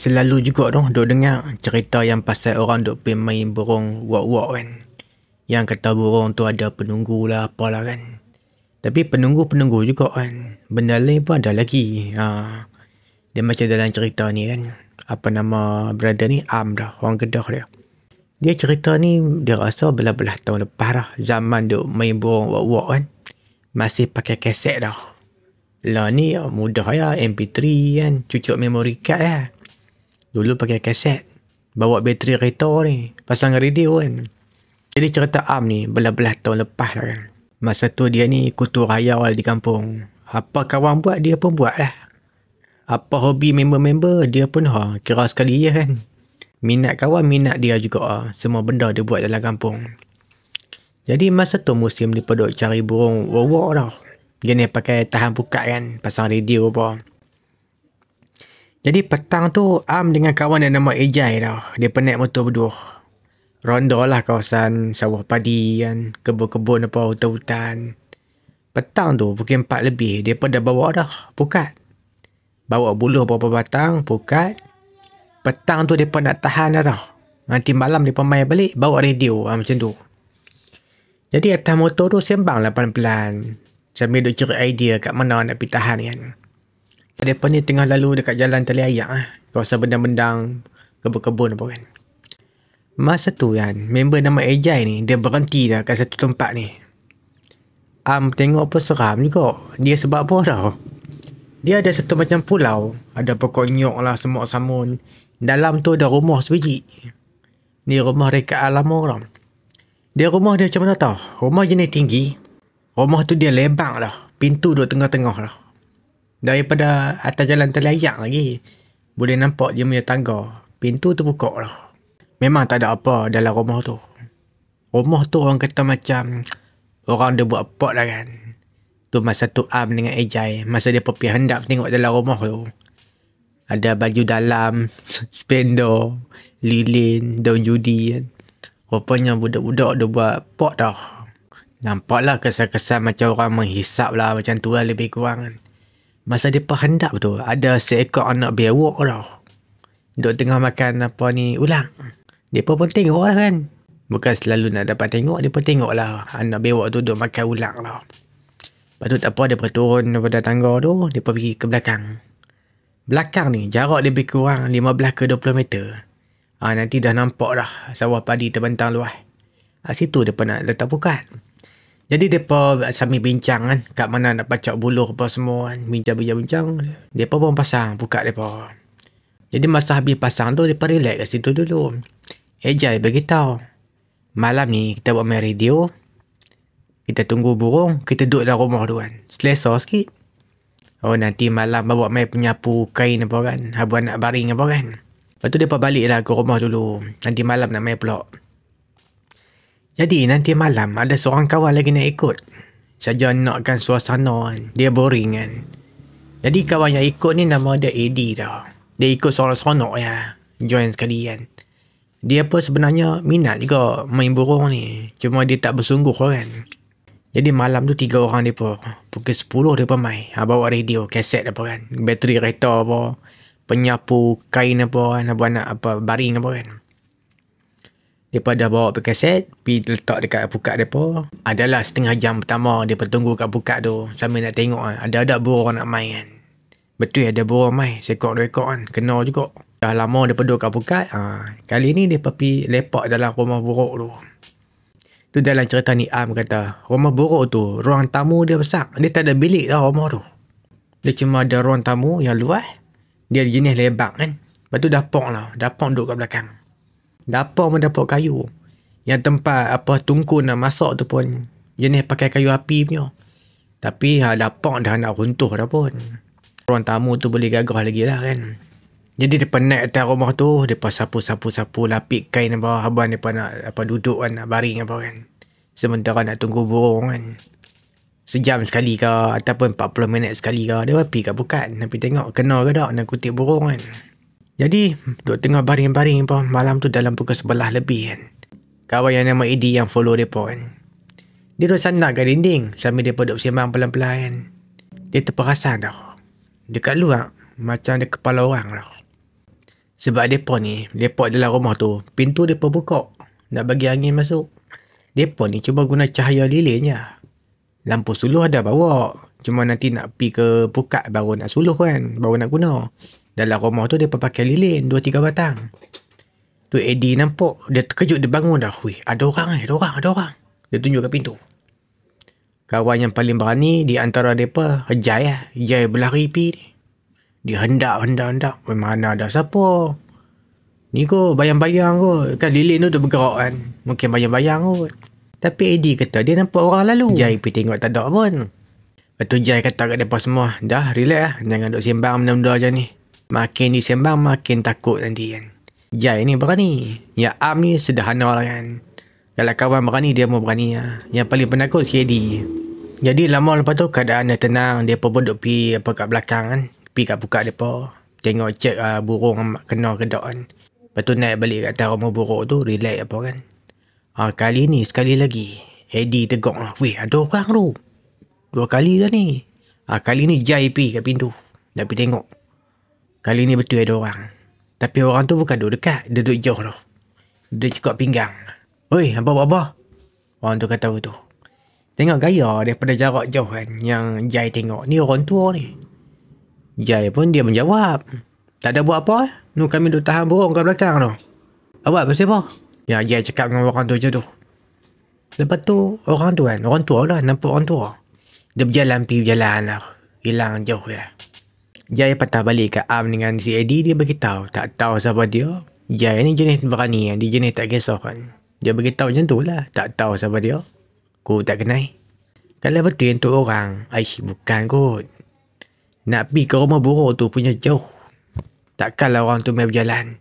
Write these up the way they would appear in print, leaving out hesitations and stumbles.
Selalu juga duk dengar cerita yang pasal orang duk pergi main burung wak-wak kan. Yang kata burung tu ada penunggu lah apalah kan. Tapi penunggu-penunggu juga kan. Benda lain pun ada lagi. Dia macam dalam cerita ni kan. Apa nama brother ni? Am dah. Orang Kedah dia. Dia cerita ni dia rasa belah-belah tahun lepas dah. Zaman duk main burung wak-wak kan. Masih pakai kaset dah. Lah ni mudah ya. MP3 kan. Cucuk memory card ya. Dulu pakai kaset. Bawa bateri kereta ni. Pasang radio kan. Jadi cerita Am ni belah-belah tahun lepas lah kan. Masa tu dia ni kutu raya di kampung. Apa kawan buat dia pun buat lah. Apa hobi member-member dia pun kira sekali je kan. Minat kawan minat dia juga. Semua benda dia buat dalam kampung. Jadi masa tu musim dia duk cari burung wak-wak dah. Dia ni pakai tahan pukat kan. Pasang radio apa. Jadi petang tu Am dengan kawan yang nama Ejai dah. Dia penat motor berdua. Ronda lah kawasan sawah padi kan. Kebun-kebun apa hutan-hutan. Petang tu pukul 4 lebih. Dia pun dah bawa dah pukat. Bawa buluh beberapa batang pukat. Petang tu dia pun nak tahan dah. Nanti malam dia pun main balik. Bawa radio macam tu. Jadi atas motor tu sembang lah pelan-pelan. Sambil duk cari idea kat mana nak pergi tahan kan. Mereka ni tengah lalu dekat jalan Tali Ayak lah. Kawasan bendang-bendang kebun-kebun apa kan. Masa tu kan, member nama Ejai ni, dia berhenti dah kat satu tempat ni. Am tengok pun seram juga. Dia sebab apa tau? Dia ada satu macam pulau. Ada pokok nyok lah, semua samun. Dalam tu ada rumah sebiji. Ni rumah reka lama tau. Dia rumah dia macam mana tau? Rumah jenis tinggi. Rumah tu dia lebang lah. Pintu duduk tengah-tengah lah. Daripada atas jalan Tali Ayak lagi. Boleh nampak dia punya tangga. Pintu tu buka lah. Memang tak ada apa dalam rumah tu. Rumah tu orang kata macam orang dia buat pot lah kan. Tu masa tu Am dengan Ejai. Masa dia pergi hendak tengok dalam rumah tu. Ada baju dalam, spandor, lilin, daun judi kan. Rupanya budak-budak dia buat pot dah. Nampaklah kesan-kesan macam orang menghisap lah. Macam tu lah lebih kurang kan. Masa dia perhendap tu, ada seekor anak bewok tau. Duk tengah makan apa ni, ulang. Dia pun tengok lah kan. Bukan selalu nak dapat tengok, dia pun tengok lah. Anak bewok tu duk makan ulang lah. Lepas tu tak apa, dia pun turun daripada tangga tu, dia pun pergi ke belakang. Belakang ni, jarak lebih kurang 15 ke 20 meter. Nanti dah nampak dah sawah padi terbentang luas. Situ dia pun nak letak pukat. Jadi mereka sambil bincang kan. Kat mana nak pacak buluh apa semua kan. Bincang-bincang. Mereka pun pasang pukat mereka. Jadi masa habis pasang tu. Mereka relax kat situ dulu. Ejai beritahu. Malam ni kita buat main radio. Kita tunggu burung. Kita duduk dalam rumah tu kan. Selesa sikit. Nanti malam bawa main penyapu kain apa kan. Buat nak baring apa kan. Lepas tu mereka balik lah ke rumah dulu. Nanti malam nak main pula. Jadi nanti malam ada seorang kawan lagi nak ikut. Saja nakkan suasana kan. Dia boring kan. Jadi kawan yang ikut ni nama dia Eddie tau. Dia ikut seronok-seronok ya. Join sekali kan. Dia pun sebenarnya minat juga main burung ni. Cuma dia tak bersungguh kan. Jadi malam tu 3 orang dia pun. Pukul 10 dia pun main. Bawa radio, kaset apa kan. Bateri kereta apa. Penyapu kain apa kan. Buat nak apa baring apa kan. Mereka dah bawa pergi kaset, pergi letak dekat pukat mereka. Adalah setengah jam pertama mereka tunggu kat pukat tu. Sambil nak tengok kan. Ada burung nak main kan. Betul ada burung main. Sekok 2 ekor kan. Kena juga. Dah lama mereka duduk kat pukat. Kali ni mereka pergi lepak dalam rumah buruk tu. Tu dalam cerita ni Am kata. Rumah buruk tu, ruang tamu dia besar. Dia tak ada bilik dah rumah tu. Dia cuma ada ruang tamu yang luas. Dia jenis lebak kan. Lepas tu dapur lah. Dapur duduk kat belakang. Dapur pun dapur kayu. Yang tempat apa tungku nak masak tu pun jenis pakai kayu api punya. Tapi dapur dah nak runtuh dah pun. Ruang tamu tu boleh gagah lagi lah kan. Jadi dia naik atas rumah tu. Dia sapu-sapu lapik kain apa. Abang dia nak apa duduk kan. Nak baring apa kan. Sementara nak tunggu burung kan. Sejam sekali ke. Ataupun 40 minit sekali ke. Dia pergi kat pukat. Nak pergi tengok kena ke tak nak kutip burung kan. Jadi, duduk tengah baring-baring apa. Malam tu dalam pukul 11 lebih kan. Kawan yang nama Eddie yang follow mereka kan. Dia duduk sandar kat dinding. Sambil dia duduk sembang pelan-pelan kan. Dia terperasan tau. Dekat luar, macam ada kepala orang tau. Sebab depa dalam rumah tu, pintu depa buka nak bagi angin masuk. Depa ni cuba guna cahaya lilin je. Lampu suluh ada bawa, cuma nanti nak pi ke pukat baru nak suluh kan, baru nak guna. Dalam rumah tu depa pakai lilin 2-3 batang. Tu Eddie nampak, dia terkejut, dia bangun dah. Wih, ada orang. Dia tunjuk ke pintu. Kawan yang paling berani di antara depa, Jai berlari pi ni. Dia hendak. Mana ada siapa. Ni kot bayang-bayang kot. Kan lilin tu bergerak kan. Mungkin bayang-bayang kot. Tapi Eddie kata dia nampak orang lalu. Jai pergi tengok tak ada pun. Lepas tu Jai kata kat mereka semua, dah relax lah. Jangan duk sembang benda-benda macam ni. Makin disembang makin takut nanti kan. Jai ni berani. Yang Am ni sederhana lah kan. Kalau kawan berani dia mau berani lah. Yang paling penakut si Eddie. Jadi lama lepas tu keadaan dah tenang. Dia pun duk pergi kat belakang kan. Pergi kat pukat mereka. Tengok cek burung kena kedak kan. Lepas tu naik balik kat atas rumah buruk tu. Relax apa kan. Kali ni sekali lagi Eddie tegak lah. Weh, ada orang tu. 2 kali dah ni. Kali ni Jai pergi kat pintu. Nak pergi tengok. Kali ni betul ada orang. Tapi orang tu bukan duduk dekat. Dia duduk jauh tu. Dia cekak pinggang. Weh, apa buat apa? Orang tu kata tu. Tengok gaya daripada jarak jauh kan. Yang Jai tengok. Ni orang tua ni. Jai pun dia menjawab. Tak ada buat apa. Nu kami duduk tahan burung kat belakang tu. Awak pasal apa? Ya, Jai cakap dengan orang tu je tu. Lepas tu, orang tu kan. Orang tua lah. Nampak orang tua. Dia berjalan lah. Hilang jauh ya. Jai patah balik ke Am dengan si Eddie. Dia beritahu. Tak tahu siapa dia. Jai ni jenis berani kan. Dia jenis tak kisah kan. Dia beritahu macam tu lah. Tak tahu siapa dia. Ku tak kenal. Kalau betul yang tu orang. Aish, bukan kot. Nak pergi ke rumah buruk tu punya jauh. Takkanlah orang tu main berjalan.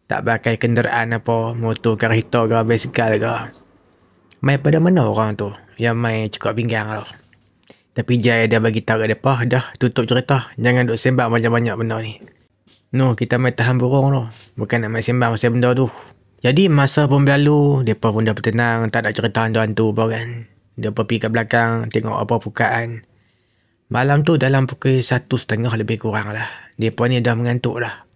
Tak pakai kenderaan apa. Motor, kereta ke, basikal ke. Main pada mana orang tu. Yang main cekak pinggang lah. Tapi Jai dah bagi tahu kat mereka. Dah tutup cerita. Jangan duk sembang banyak-banyak benda ni. No, kita main tahan burung tu. Bukan nak main sembang pasal benda tu. Jadi masa pun berlalu. Mereka pun dah bertenang. Tak ada cerita hantu-hantu apa kan. Dia pergi kat belakang. Tengok apa pukaan. Malam tu dalam pukul 1:30 lebih kurang lah. Mereka ni dah mengantuk lah.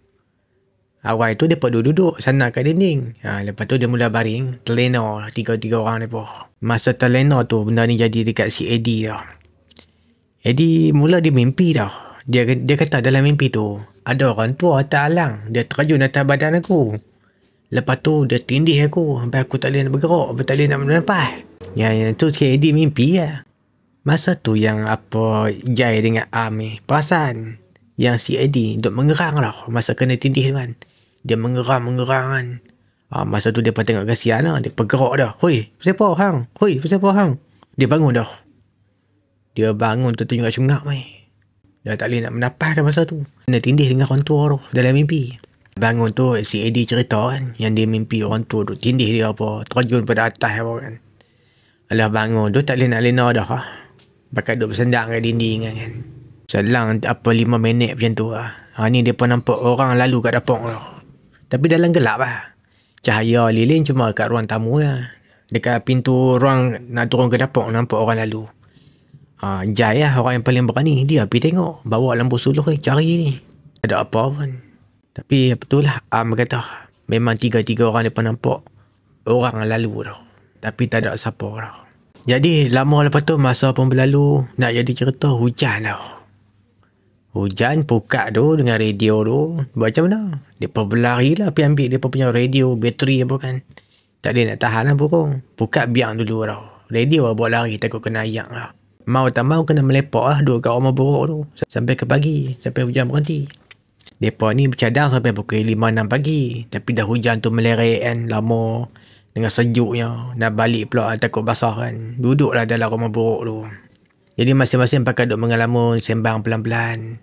Awal tu mereka duduk sana kat dinding. Lepas tu dia mula baring. Terlena lah 3 orang mereka. Masa terlena tu benda ni jadi dekat si Eddie dah. Eddie mula dia mimpi dah. Dia kata dalam mimpi tu. Ada orang tua atas alang. Dia terjun atas badan aku. Lepas tu dia tindih aku. Sampai aku tak boleh nak bergerak. Sampai tak boleh nak menampas. Yang tu si Eddie mimpi lah. Masa tu yang apa Jai dengan Am ni. Perasan. Yang si Eddie duk mengerang lah. Masa kena tindih tu kan. Dia mengerang kan. Masa tu dia pun tengok kasihan lah. Dia bergerak dah. Hoi, siapa hang? Dia bangun dah. Dia bangun tertunjuk kat cungak mai. Dia tak boleh nak menapas dah masa tu. Kena tindih dengan orang tua tu dalam mimpi. Bangun tu si Eddie cerita kan. Yang dia mimpi orang tua tu tindih dia apa. Terjun pada atas apa kan. Alah bangun tu tak boleh nak lena dah. Pakai duduk bersendang kat dinding kan. Selang 5 minit macam tu lah. Ni dia pun nampak orang lalu kat dapur tu. Tapi dalam gelap lah. Cahaya lilin cuma kat ruang tamu lah. Dekat pintu ruang nak turun ke dapur nampak orang lalu. Jai lah orang yang paling berani. Dia pergi tengok. Bawa lampu suluh cari ni. Tak ada apa pun. Tapi betul lah. Am kata. Memang 3 orang dia pun nampak. Orang lalu tau. Tapi tak ada siapa tau. Jadi lama lepas tu masa pun berlalu. Nak jadi cerita hujan tau. Hujan pukat tu dengan radio tu. Macam mana? Dia pun berlari lah pergi ambil dia punya radio, bateri apa kan. Tak ada nak tahan lah burung. Pukat biang dulu tau. Radio lah buat lari takut kena ayak lah. Mau tak mau kena melepak lah duduk kat rumah buruk tu. Sampai ke pagi. Sampai hujan berhenti. Mereka ni bercadang sampai pukul 5-6 pagi. Tapi dah hujan tu melerek kan. Lama. Dengan sejuknya. Nak balik pula takut basah kan. Duduklah dalam rumah buruk tu. Jadi masing-masing pakai duduk mengalamun. Sembang pelan-pelan.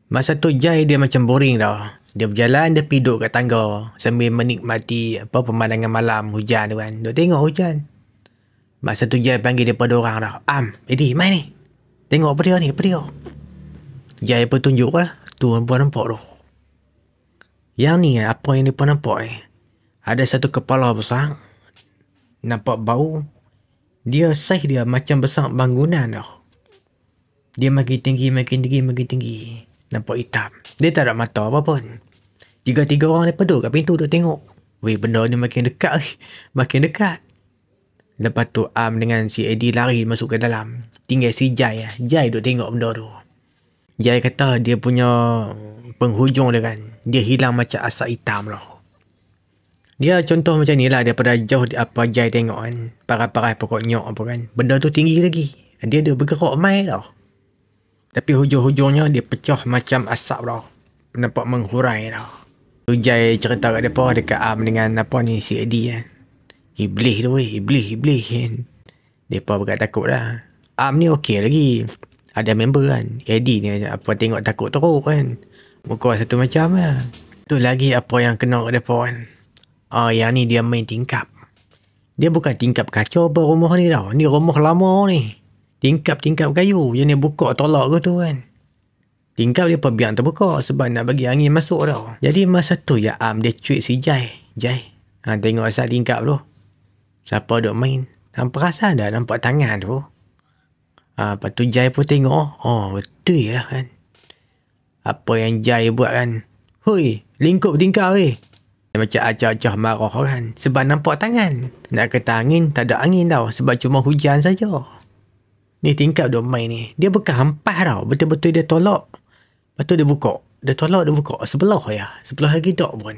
Masa tu Jai dia macam boring dah. Dia berjalan, dia pergi duduk kat tangga. Sambil menikmati pemandangan malam hujan tu kan. Duk tengok hujan. Masa tu Jai panggil daripada orang dah. Am, Eddie, main ni. Tengok apa dia ni, apa dia. Jai pun tunjuk lah. Tu perempuan nampak tu. Yang ni apa yang dia pun nampak ni. Ada satu kepala besar. Nampak bau. Dia saiz dia macam besar bangunan dah. Dia makin tinggi. Nampak hitam. Dia tak ada mata apa pun. Tiga-tiga orang mereka duduk kat pintu duduk tengok. Weh, benda ni makin dekat. Makin dekat. Lepas tu Am dengan si Eddie lari masuk ke dalam. Tinggal si Jai. Jai duduk tengok benda tu. Jai kata dia punya penghujung dia kan, dia hilang macam asap hitam lah. Dia contoh macam ni lah, daripada jauh apa Jai tengok kan, parai-parai pokok nyok apa kan, benda tu tinggi lagi. Dia ada bergerak main tau. Tapi hujung-hujungnya dia pecah macam asap tau. Nampak menghurai tau. Tu Jai cerita kat mereka dekat Am dengan apa ni si Eddie kan. Iblis tu weh, iblis kan. Mereka berkat takut dah. Am ni okey lagi. Ada member kan. Eddie ni apa tengok takut teruk kan. Muka satu macam lah. Tu lagi apa yang kena kat mereka kan. Yang ni dia main tingkap. Dia bukan tingkap kacau apa rumah ni tau. Ni rumah lama ni. Tingkap-tingkap kayu. Yang ni buka tolak ke tu kan. Tingkap dia biar terbuka sebab nak bagi angin masuk tau. Jadi masa tu ya Am dia cuit si Jai. Tengok asal tingkap tu. Siapa duk main. Perasan dah nampak tangan tu. Lepas tu Jai pun tengok. Betul lah kan. Apa yang Jai buat kan. Hui, lingkup tingkap weh. Macam acah-acah marah kan. Sebab nampak tangan. Nak kata angin, tak ada angin tau. Sebab cuma hujan saja. Ni tingkap duk main ni. Dia bukan hampas tau. Betul-betul dia tolak. Lepas tu dia buka. Dia tolak, dia buka. Sebelah ya. Sebelah lagi tak pun.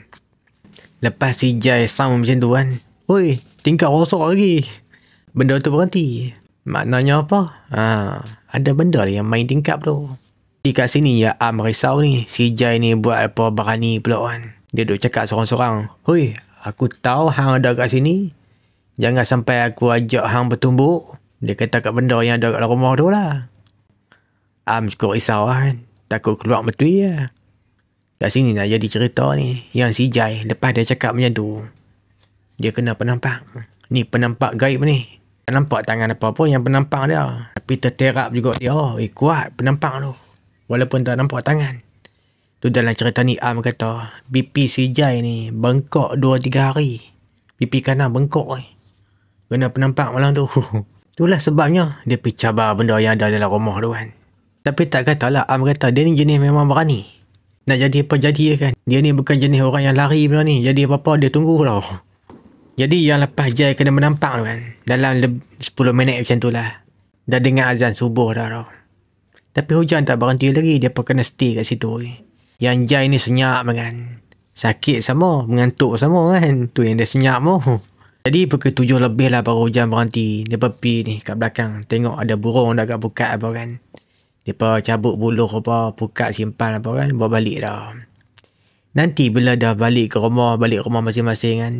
Lepas si Jai sound macam tu kan. Oi, tingkap rosak lagi. Benda tu berhenti. Maknanya apa? Ada benda yang main tingkap tu. Di kat sini ya Am risau ni. Si Jai ni buat apa berani pula kan. Dia duk cakap sorang-sorang. Oi, aku tahu hang ada kat sini. Jangan sampai aku ajak hang bertumbuk. Dia kata kat benda yang ada kat rumah tu lah. Am cukup risau kan. Takut keluar betul ya. Kat sini nak jadi cerita ni. Yang si Jai lepas dia cakap macam tu. Dia kena penampak. Ni penampak gaib ni. Tak nampak tangan apa-apa yang penampak dia. Tapi terterap juga dia. Kuat penampak tu. Walaupun tak nampak tangan. Tu dalam cerita ni Am kata. BP si Jai ni bengkok 2-3 hari. Pipi kanan bengkok ni. Kena penampak malam tu. Itulah sebabnya dia pergi cabar benda yang ada dalam rumah tu kan. Tapi tak katalah Am kata dia ni jenis memang berani. Nak jadi apa jadi kan. Dia ni bukan jenis orang yang lari benda ni. Jadi apa-apa dia tunggu tau. Jadi yang lepas Jai kena menampak tu kan. Dalam 10 minit macam tu lah. Dah dengar azan subuh dah tau. Tapi hujan tak berhenti lagi. Dia pun kena stay kat situ. Yang Jai ni senyap kan. Sakit sama. Mengantuk sama kan. Tu yang dia senyap tu. Jadi pukul 7 lebih lah baru hujan berhenti. Dia pergi ni kat belakang. Tengok ada burung dah kat pukat apa kan. Dia cabut buluh apa. Pukat simpan apa kan. Bawa balik dah. Nanti bila dah balik rumah masing-masing kan.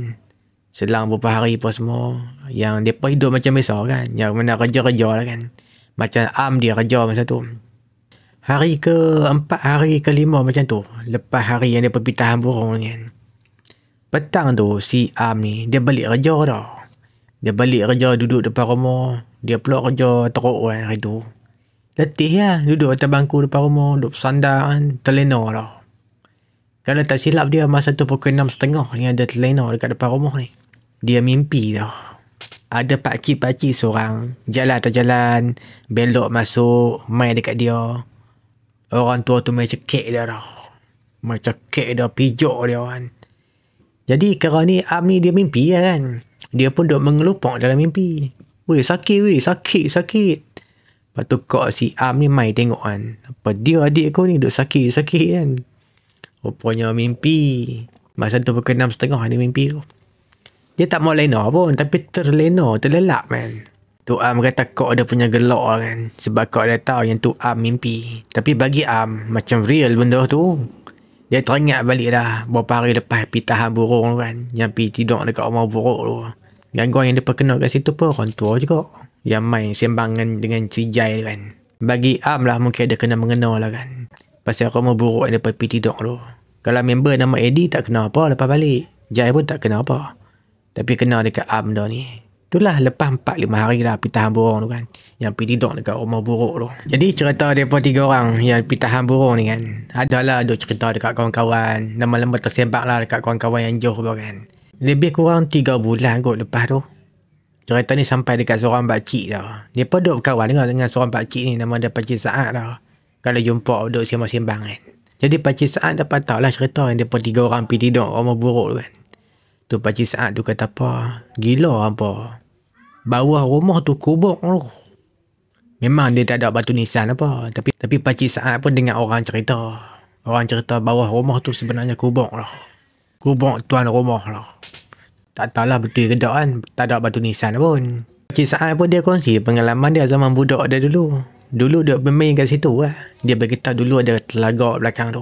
Selang beberapa hari apa semua. Yang dia hidup macam biasa kan. Yang mana kerja-kerja lah kan. Macam Am dia kerja masa tu. Hari ke-4, hari ke-5 macam tu. Lepas hari yang dia pergi tahan burung kan. Petang tu si Am ni. Dia balik kerja dah. Dia balik kerja duduk depan rumah. Dia pula kerja teruk kan hari tu. Letih lah. Duduk atas bangku depan rumah. Duduk sandar kan. Terlena dah. Kalau tak silap dia masa tu pukul 6.30 yang ada terlena dekat depan rumah ni. Dia mimpi dah. Ada pakcik-pakcik seorang. Jalan atas jalan. Belok masuk. Main dekat dia. Orang tua tu main cekik dia dah. Main cekik dia. Pijak dia kan. Jadi kerana ni Am ni dia mimpi lah kan. Dia pun duk mengelupak dalam mimpi. Weh sakit weh. Sakit. Lepas tu kok si Am ni main tengok kan. Apa dia adik aku ni duk sakit kan. Rupanya mimpi. Masa tu pukul 6.30 dia mimpi tu. Dia tak mau lena pun. Tapi terlelap kan. Tu Am kata kok dia punya gelak kan. Sebab kok dia tahu yang tu Am mimpi. Tapi bagi Am macam real benda tu. Dia teringat balik dah. Beberapa hari lepas pergi tahan burung kan. Yang pergi tidur dekat rumah buruk tu. Gangguan yang dia perkenal kat situ pun orang tua juga. Yang main sembangan dengan si Jai kan. Bagi Am lah mungkin dia kena mengenal lah kan. Pasal rumah buruk yang dia pergi tidur tu. Kalau member nama Eddie tak kena apa lepas balik. Jai pun tak kena apa. Tapi kena dekat Am dah ni. Itulah lepas 4-5 hari lah pergi tahan burung tu kan. Yang pergi tidur dekat rumah buruk tu. Jadi cerita mereka 3 orang yang pergi tahan burung ni kan. Adalah ada cerita dekat kawan-kawan. Lama-lama tersebak lah dekat kawan-kawan yang jauh tu kan. Lebih kurang 3 bulan kot lepas tu. Cerita ni sampai dekat seorang pakcik dah. Dia pun duduk berkawan dengan seorang pakcik ni. Nama dia Pakcik Saad dah. Kalau jumpa duduk sembang-sembang kan. Jadi Pakcik Saad dapat tahu lah cerita yang mereka 3 orang pergi tidur rumah buruk tu kan. Tu Pakcik Saad tu kata apa, gila apa, bawah rumah tu kubur tu. Memang dia tak ada batu nisan apa, tapi Pakcik Saad pun dengar orang cerita. Orang cerita bawah rumah tu sebenarnya kubur lah. Kubur tuan rumah lah. Tak tahulah betul ke tak kan, tak ada batu nisan pun. Pakcik Saad pun dia kongsi pengalaman dia zaman budak dia dulu. Dulu dia bermain kat situ lah. Dia berkata dulu ada telaga belakang tu.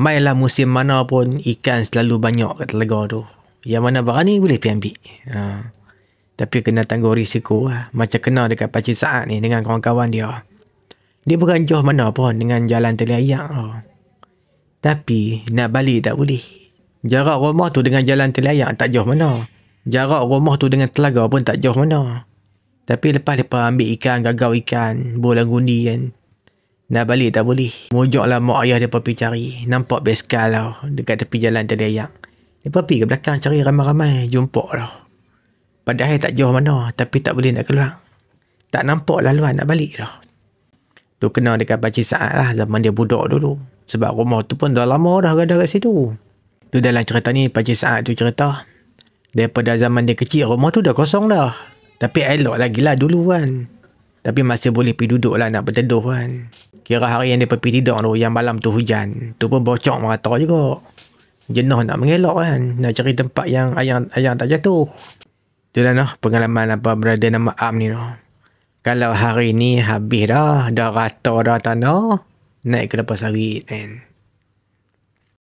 Mainlah musim mana pun ikan selalu banyak kat telaga tu. Yang mana berani boleh pergi ambil. Tapi kena tanggung risiko lah. Macam kena dekat Pakcik Saad ni dengan kawan-kawan dia. Dia bukan jauh mana pun dengan jalan Teliayak tu. Tapi nak balik tak boleh. Jarak rumah tu dengan jalan Teliayak tak jauh mana. Jarak rumah tu dengan telaga pun tak jauh mana. Tapi lepas mereka ambil ikan, gagau ikan, bola gundi kan. Nak balik tak boleh. Mojoklah mak ayah mereka pergi cari. Nampak beskal lah dekat tepi jalan Teliayak. Mereka pergi ke belakang cari ramai-ramai. Jumpa lah. Padahal tak jauh mana. Tapi tak boleh nak keluar. Tak nampak laluan nak balik dah. Tu kena dekat Pakcik Saad lah zaman dia budak dulu. Sebab rumah tu pun dah lama dah ada kat situ. Tu dalam cerita ni Pakcik Saad tu cerita. Daripada zaman dia kecil rumah tu dah kosong dah. Tapi elok lagi lah dulu kan. Tapi masih boleh pergi duduk lah nak berteduh kan. Kira hari yang dia pergi tidur tu, yang malam tu hujan. Tu pun bocok merata juga. Jenuh nak mengelak kan. Nak cari tempat yang ayang tak jatuh. Itulah noh pengalaman apa berada nama Am ni noh. Kalau hari ni habis dah rata dah tanah, naik ke lepas sawit kan.